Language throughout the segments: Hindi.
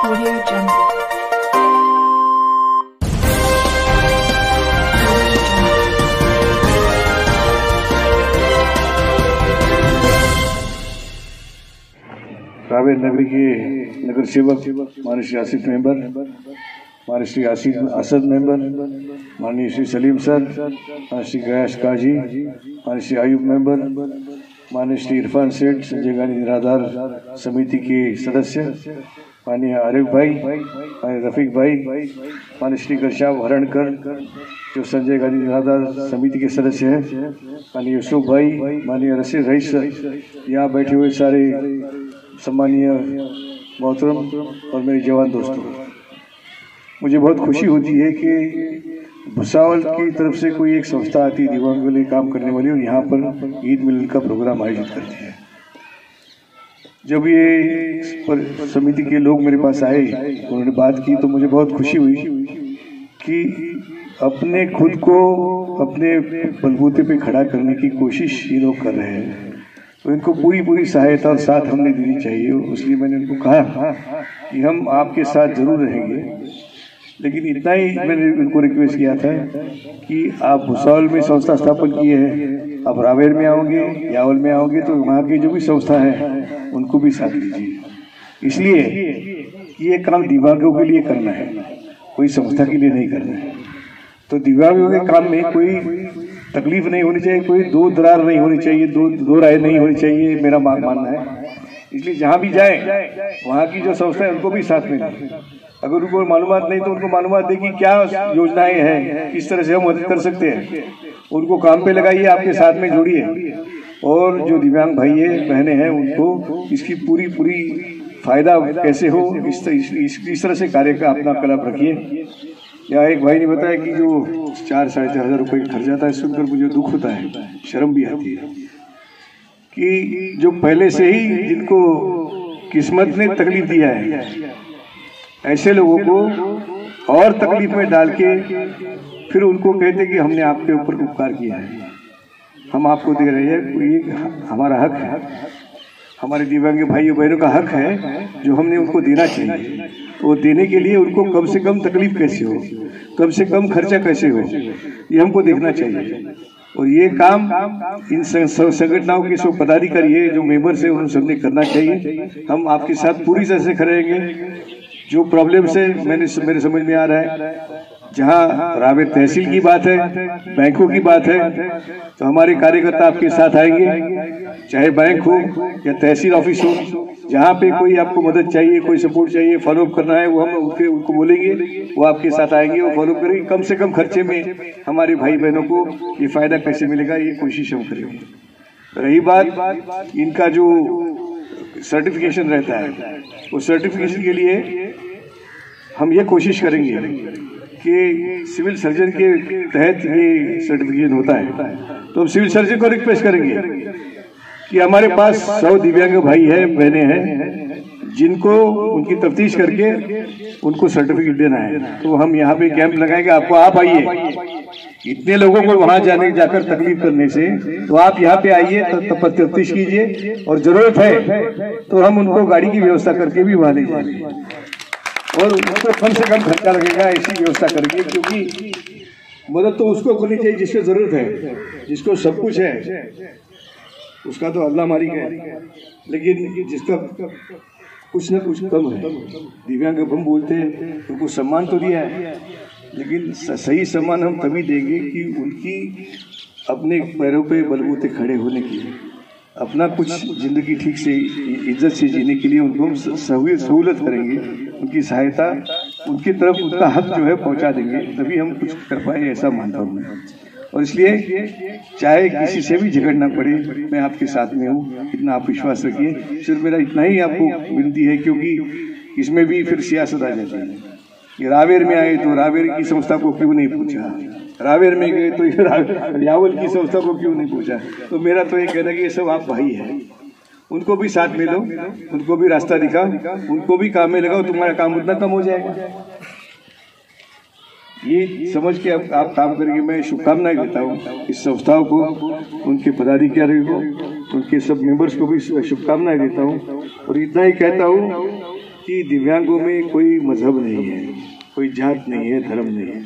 Audio Jungle. रावेर नगर के नगर सेवक माननीय श्री आसिफ मेंबर, माननीय श्री आसिफ असद मेंबर, माननीय श्री सलीम सर, माननीय श्री गयास काजी, माननीय श्री आयुब मेंबर, माननीय श्री इरफान सेठ, संजय गांधी निराधार समिति के सदस्य, माननीय आरिफ भाई, माननीय रफीक भाई, माननीय श्री घनश्याम हरणकर जो संजय गांधी निराधार समिति के सदस्य हैं, माननीय यूसुफ भाई, माननीय रशीद रईस, यहाँ बैठे हुए सारे सम्मानीय मोहतरम और मेरे जवान दोस्तों, मुझे बहुत खुशी होती है कि भुसावल की तरफ से कोई एक संस्था आती है दिव्यांगों के लिए काम करने वाली और यहाँ पर ईद मिलन का प्रोग्राम आयोजित करती है। जब ये समिति के लोग मेरे पास आए, उन्होंने बात की तो मुझे बहुत खुशी हुई कि अपने खुद को अपने बलबूते पे खड़ा करने की कोशिश ये लोग कर रहे हैं, तो इनको पूरी सहायता और साथ हमने देनी चाहिए। इसलिए मैंने इनको कहा कि हम आपके साथ जरूर रहेंगे, लेकिन इतना ही मैंने इनको रिक्वेस्ट किया था कि आप भुसावल में संस्था स्थापन किए हैं, आप रावेर में आओगे, यावल में आओगे तो वहाँ की जो भी संस्था है उनको भी साथ लीजिए, इसलिए कि ये काम दिव्यांगों के लिए करना है, कोई संस्था के लिए नहीं करना है। तो दिव्यांगों के काम में कोई तकलीफ नहीं होनी चाहिए, कोई दो दरार नहीं होनी चाहिए, दो राय नहीं होनी चाहिए, मेरा मानना है। इसलिए जहाँ भी जाए वहाँ की जो संस्था है उनको भी साथ में लें। अगर उनको मालूमात नहीं तो उनको मालूमात दे कि क्या योजनाएं हैं, किस तरह से हम मदद कर सकते हैं, उनको काम पे लगाइए, आपके साथ में जोड़िए। और जो दिव्यांग भाई बहनें हैं उनको इसकी पूरी फायदा कैसे हो इस तरह से कार्य का अपना कल्प रखिए। या एक भाई ने बताया कि जो 4-4.5 रुपये खर्च आता है, सुनकर मुझे दुख होता है, शर्म भी आती है कि जो पहले से ही जिनको किस्मत ने तकलीफ दिया है, ऐसे लोगों को और तकलीफ में डाल के फिर उनको कहते कि हमने आपके ऊपर उपकार किया है, हम आपको दे रहे हैं, ये हमारा हक है, हमारे दिव्यांग भाइयों बहनों का हक है जो हमने उनको देना चाहिए। वो देने के लिए उनको कम से कम तकलीफ कैसे हो, कम से कम खर्चा कैसे हो, ये हमको देखना चाहिए। और ये काम इन संगठनों के सब पदाधिकारी जो मेंबर्स है उन सबने करना चाहिए। हम आपके साथ पूरी तरह से खड़े रहेंगे। जो प्रॉब्लम से मेरे समझ में आ रहा है, जहाँ रावेर तहसील की बात है, बैंकों की बात है, तो हमारे कार्यकर्ता आपके साथ आएंगे, चाहे बैंक हो या तहसील ऑफिस हो, जहाँ पे कोई आपको मदद चाहिए, कोई सपोर्ट चाहिए, फॉलोअप करना है, वो हम उनको बोलेंगे, वो आपके साथ आएंगे, वो फॉलोअप करेंगे। कम से कम खर्चे में हमारे भाई बहनों को ये फायदा कैसे मिलेगा, ये कोशिश हम करेंगे। रही बात इनका जो सर्टिफिकेशन रहता है, वो सर्टिफिकेशन के लिए हम ये कोशिश करेंगे कि सिविल सर्जन के तहत ये सर्टिफिकेशन होता है, तो हम सिविल सर्जन को रिक्वेस्ट करेंगे कि हमारे पास 100 दिव्यांग भाई है, बहनें हैं, जिनको उनकी तफ्तीश करके उनको सर्टिफिकेट देना है। तो हम यहाँ पे कैंप लगाएंगे, आपको आप आइए, इतने लोगों को वहां जाकर तकलीफ करने से तो आप यहाँ पे आइए, तफ्तीश कीजिए, और जरूरत है तो हम उनको गाड़ी की व्यवस्था करके भी वहां ले जाएंगे और उनको कम से कम खर्चा लगेगा ऐसी व्यवस्था करके, क्योंकि मदद तो उसको करनी चाहिए जिसको जरूरत है, जिसको सब कुछ है उसका तो अल्लाह मालिक है, लेकिन जिसका कुछ न कुछ कम है, दिव्यांग हम बोलते हैं उनको सम्मान तो दिया है, लेकिन सही सम्मान हम तभी देंगे कि उनकी अपने पैरों पे बलबूते खड़े होने के लिए, अपना कुछ जिंदगी ठीक से इज्जत से जीने के लिए उनको हम सहूलत करेंगे, उनकी सहायता उनकी तरफ उनका हक जो है पहुंचा देंगे, तभी हम कुछ कर पाए, ऐसा मानता हूँ मैं। और इसलिए चाहे किसी से भी झगड़ना पड़े, मैं आपके साथ में हूँ, इतना आप विश्वास रखिए। सिर्फ मेरा इतना ही आपको विनती है, क्योंकि इसमें भी फिर सियासत आ जाती है कि रावेर में आए तो रावेर की संस्था को क्यों नहीं पूछा, रावेर में गए तो यावल की संस्था को क्यों नहीं पूछा। तो मेरा तो ये कहना कि ये सब आप भाई हैं, उनको भी साथ में लो, उनको भी रास्ता दिखाओ, उनको भी काम में लगाओ, तुम्हारा काम उतना कम हो जाएगा। ये समझ के आप काम करेंगे। मैं शुभकामनाएं देता हूँ इस संस्थाओं को, उनके पदाधिकारी को, उनके सब मेंबर्स को भी शुभकामनाएं देता हूँ। और इतना ही कहता हूँ कि दिव्यांगों में कोई मजहब नहीं है, कोई जात नहीं है, धर्म नहीं है।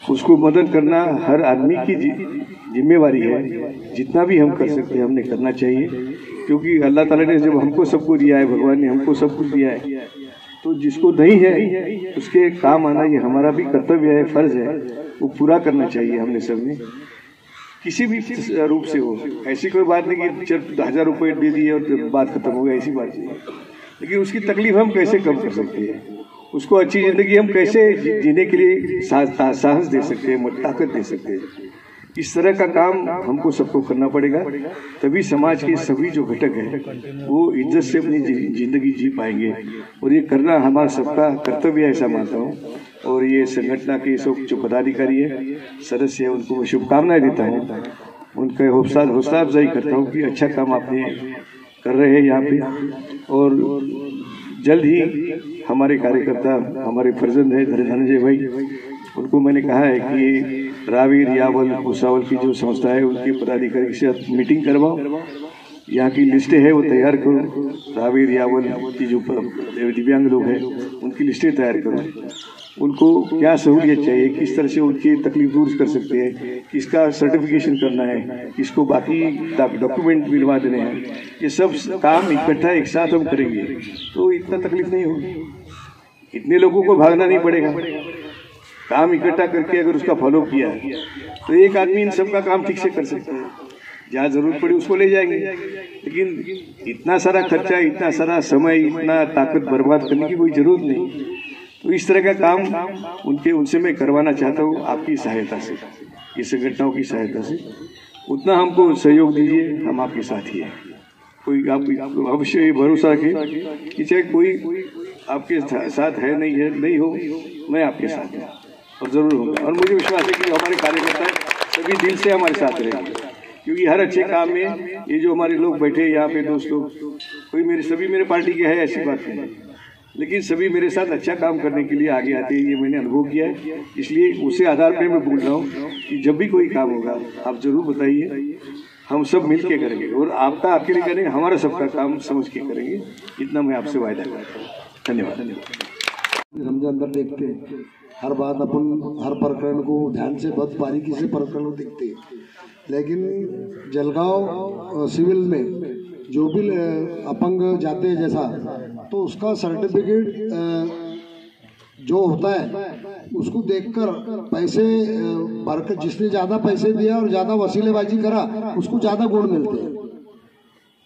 उसको मदद करना हर आदमी की जिम्मेवारी है। जितना भी हम कर सकते हैं हमने करना चाहिए, क्योंकि अल्लाह ताला ने जब हमको सबको दिया है, भगवान ने हमको सब कुछ दिया है, तो जिसको नहीं है उसके काम आना ये हमारा भी कर्तव्य है, फर्ज है, वो पूरा करना चाहिए हमने सबने, किसी भी रूप से हो। ऐसी कोई बात नहीं कि 1000 रुपये दे दिए और बात खत्म हो गई, ऐसी बात नहीं। लेकिन उसकी तकलीफ हम कैसे कम कर सकते हैं, उसको अच्छी जिंदगी हम कैसे जीने के लिए साहस दे सकते हैं, ताकत दे सकते हैं। इस तरह का काम हमको सबको करना पड़ेगा, तभी समाज के सभी जो घटक हैं वो इज्जत से अपनी जिंदगी जी पाएंगे। और ये करना हमारा सबका कर्तव्य है, ऐसा मानता हूँ। और ये संगठन के सब जो पदाधिकारी है, सदस्य है, उनको मैं शुभकामनाएं देता हूँ, उनका हौसला अफजाई करता हूँ कि अच्छा काम आपने कर रहे हैं यहाँ पे। और जल्द ही हमारे कार्यकर्ता, हमारे फर्जंद है धनंजय भाई, उनको मैंने कहा है कि रावी रियावल भूसावल की जो संस्था है उनके पदाधिकारी से मीटिंग करवाओ, यहाँ की लिस्टें है वो तैयार करो। रावी रियावल की जो दिव्यांग लोग हैं उनकी लिस्टें तैयार करो, उनको क्या सहूलियत चाहिए, किस तरह से उनकी तकलीफ दूर कर सकते हैं, किसका सर्टिफिकेशन करना है, किसको बाकी डॉक्यूमेंट मिलवा देने हैं, ये सब काम इकट्ठा एक साथ हम करेंगे तो इतना तकलीफ नहीं होगी। इतने लोगों को भागना नहीं पड़ेगा। काम इकट्ठा करके अगर उसका फॉलो किया तो एक आदमी इन सबका काम ठीक से कर सकता है। जहाँ जरूरत पड़ी उसको ले जाएंगे, लेकिन इतना सारा खर्चा, इतना सारा समय, इतना ताकत बर्बाद करने की कोई जरूरत नहीं। तो इस तरह का काम उनसे मैं करवाना चाहता हूँ आपकी सहायता से, ये संगठनों की सहायता से। उतना हमको सहयोग दीजिए, हम आपके साथ ही हैं। कोई आप अवश्य भरोसा रखें कि चाहे कोई आपके साथ है नहीं हो, मैं आपके साथ हूँ और जरूर होगा। और मुझे विश्वास है कि हमारे कार्यकर्ता सभी दिल से हमारे साथ रहेंगे, क्योंकि हर अच्छे काम में ये जो हमारे लोग बैठे यहाँ पे दोस्त लोग, सभी मेरे पार्टी के है, ऐसी बात नहीं, लेकिन सभी मेरे साथ अच्छा काम करने के लिए आगे आते हैं, ये मैंने अनुभव किया है। इसलिए उसी आधार पर मैं बोल रहा हूँ कि जब भी कोई काम होगा आप जरूर बताइए, हम सब मिल के करेंगे। और आपका अकेले करेंगे, हमारा सबका काम समझ के करेंगे, इतना मैं आपसे वायदा करता हूँ। धन्यवाद। रमजान अंदर देखते हैं, हर बात अपन हर प्रकरण को ध्यान से बहुत बारीकी से प्रकरण को देखते हैं, लेकिन जलगांव सिविल में जो भी अपंग जाते हैं जैसा, तो उसका सर्टिफिकेट जो होता है उसको देखकर पैसे भरकर, जिसने ज़्यादा पैसे दिया और ज़्यादा वसीलेबाजी करा उसको ज़्यादा गुण मिलते हैं,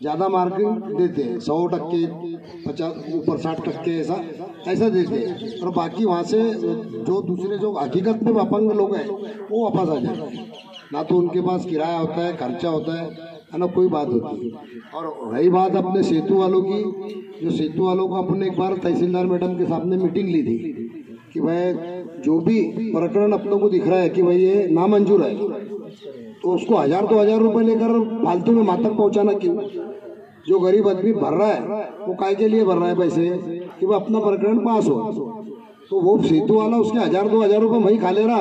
ज़्यादा मार्किंग देते हैं, 100%, 50 ऊपर 60% ऐसा देते हैं। और बाकी वहाँ से जो दूसरे जो हकीकत में अपंग लोग हैं वो वापस आ जाते हैं, ना तो उनके पास किराया होता है, खर्चा होता है ना कोई बात होती है। और रही बात अपने सेतु वालों की, जो सेतु वालों को अपने एक बार तहसीलदार मैडम के सामने मीटिंग ली थी कि भाई जो भी प्रकरण अपनों को दिख रहा है कि भाई ये नामंजूर है, तो उसको 1000-2000 रुपये लेकर फालतू में मातक पहुंचाना क्यों? जो गरीब आदमी भर रहा है वो काय के लिए भर रहा है पैसे, कि वो अपना प्रकरण पास हो, तो वो सेतु वाला उसके 1000-2000 रुपये वही खा ले रहा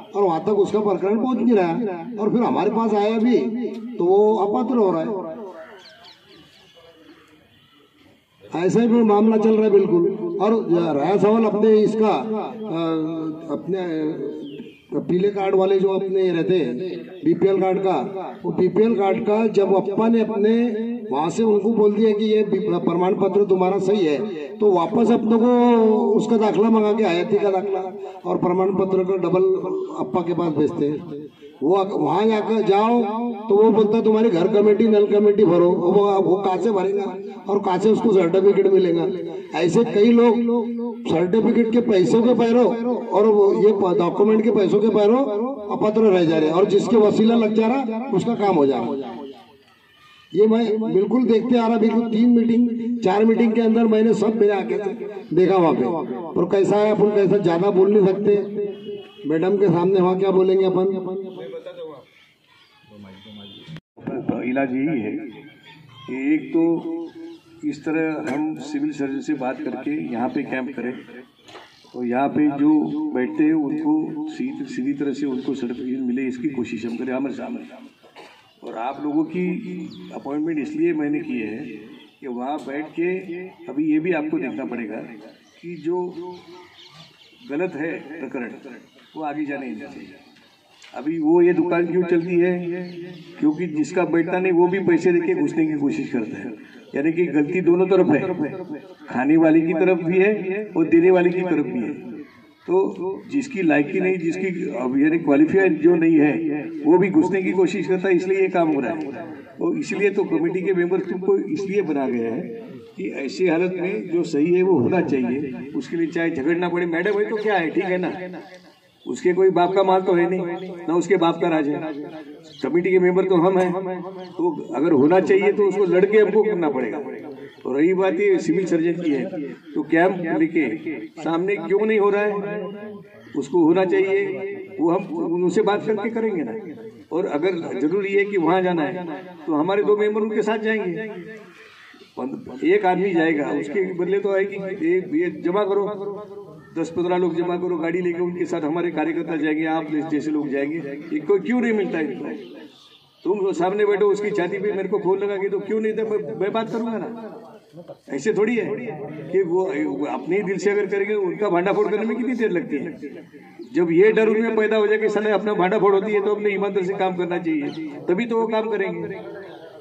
और वहां तक उसका प्रकरण पहुंच नहीं रहा, और फिर हमारे पास आया भी तो वो अपात्र हो रहा है। ऐसा ही मामला चल रहा है बिल्कुल। और रहा सवाल अपने इसका, अपने पीले कार्ड वाले जो अपने रहते हैं बीपीएल कार्ड का, वो बीपीएल कार्ड का जब अप्पा ने अपने वहां से उनको बोल दिया कि ये प्रमाण पत्र तुम्हारा सही है, तो वापस अपने को उसका दाखला मंगा के आयाती का दाखला और प्रमाण पत्र का डबल अप्पा के पास भेजते हैं। वो वहां जाकर जाओ तो वो बोलता तुम्हारी घर कमेटी नल कमेटी भरो, वो कहाँ से भरेगा और कहाँ से उसको सर्टिफिकेट मिलेगा। ऐसे कई लोग सर्टिफिकेट के पैसों के पैरों और ये डॉक्यूमेंट के पैसों के पैरों अपात्र रह जा रहे हैं, और जिसके वसीला लग जा रहा उसका काम हो जा रहा। ये मैं बिल्कुल देखते आ रहा, बिल्कुल 3 मीटिंग 4 मीटिंग के अंदर मैंने सब मेरे आगे से देखा वहाँ पे। और कैसा है, अपन कैसा ज्यादा बोल नहीं सकते मैडम के सामने, वहाँ क्या बोलेंगे अपन। इलाज यही है कि एक तो इस तरह हम सिविल सर्जन से बात करके यहाँ पे कैंप करें, और यहाँ पे जो बैठते हैं उनको सीधी तरह से उनको सर्टिफिकेट मिले, इसकी कोशिश हम करें आमने सामने। और आप लोगों की अपॉइंटमेंट इसलिए मैंने की है कि वहाँ बैठ के अभी ये भी आपको देखना पड़ेगा कि जो गलत है प्रकरण वो आगे जाने नहीं चाहिए। अभी वो ये दुकान क्यों चलती है, क्योंकि जिसका बैठता नहीं वो भी पैसे देके घुसने की कोशिश करता है। यानी कि गलती दोनों तरफ है, खाने वाले की तरफ भी है और देने वाले की तरफ भी है। तो जिसकी लायकी नहीं, जिसकी यानी क्वालिफाइड जो नहीं है वो भी घुसने की कोशिश करता है, इसलिए ये काम हो रहा है। और इसलिए तो कमेटी के मेंबर तुमको इसलिए बना गया है कि ऐसी हालत में जो सही है वो होना चाहिए, उसके लिए चाहे झगड़ना पड़े। मैडम भाई तो क्या है, ठीक है ना, उसके कोई बाप का माल तो है नहीं, ना उसके बाप का राज है। कमेटी के मेंबर तो हम हैं, तो अगर होना चाहिए तो उसको लड़के हमको करना पड़ेगा। तो रही बात ये सिविल सर्जन की है, तो कैंप लेके सामने क्यों नहीं हो रहा है, उसको होना चाहिए, वो हम उनसे बात करके करेंगे ना। और अगर जरूरी है कि वहाँ जाना है तो हमारे 2 मेंबर उनके साथ जाएंगे। एक आदमी जाएगा, उसके बदले तो है कि ये जमा करो, 10-15 लोग जमा करो, गाड़ी लेके उनके साथ हमारे कार्यकर्ता जाएंगे, आप जैसे लोग जाएंगे। इनको क्यों नहीं मिलता है? तुम सामने बैठो, उसकी छाती पे मेरे को फोन लगा के तो क्यों नहीं था, मैं बात करूंगा ना। ऐसे थोड़ी है कि वो अपने दिल से अगर करेंगे, उनका भांडाफोड़ करने में कितनी देर लगती है। जब ये डर उनमें पैदा हो जाए कि साले अपना भांडाफोड़ होती है, तो अपने ईमानदारी से काम करना चाहिए, तभी तो वो काम करेंगे।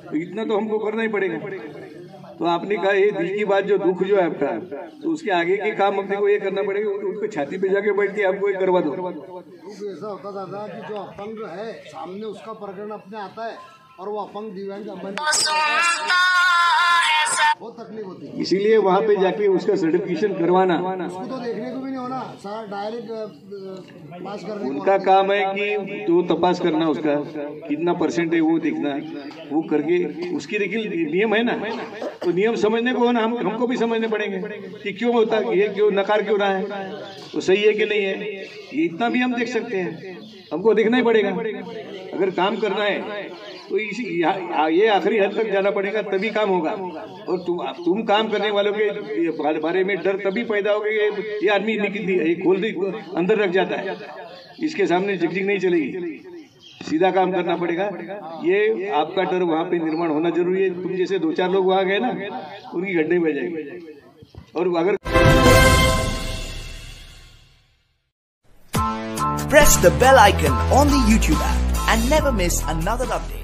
तो इतना तो हमको करना ही पड़ेगा। तो आपने कहा ये दिल की बात, जो दुख जो है आपका, तो उसके आगे के काम अपने को ये करना पड़ेगा। उनको छाती पे जाके बैठ के आपको ये करवा दो। ऐसा होता दादा कि जो अपंग है सामने उसका प्रकरण अपने आता है और वो अपंग दिव्यांग बहुत तकलीफ होती है। इसीलिए वहाँ पे जाके उसका सर्टिफिकेशन करवाना, उसको तो देखने को भी नहीं होना, सारा डायरेक्ट पास करने। उनका काम है कि तो तपास करना, उसका कितना % है वो देखना, वो करके उसकी देखिए नियम है ना, तो नियम समझने को ना हमको भी समझने पड़ेंगे कि क्यों होता है, ये क्यों नकार क्यों रहा है, तो सही है कि नहीं है, ये इतना भी हम देख सकते हैं। हमको देखना ही पड़ेगा। अगर काम करना है तो ये आखिरी हद तक जाना पड़ेगा, तभी काम होगा। और तुम काम करने वालों के बारे में डर तभी पैदा होगा, ये आदमी खोल दी अंदर रख जाता है, इसके सामने झिकझिक नहीं चलेगी, सीधा काम करना पड़ेगा। ये आपका डर वहाँ पे निर्माण होना जरूरी है। तुम जैसे 2-4 लोग वहाँ गए ना, उनकी गड्ढे में जाएगी। और अगर press the bell icon on the YouTube app and never miss another update.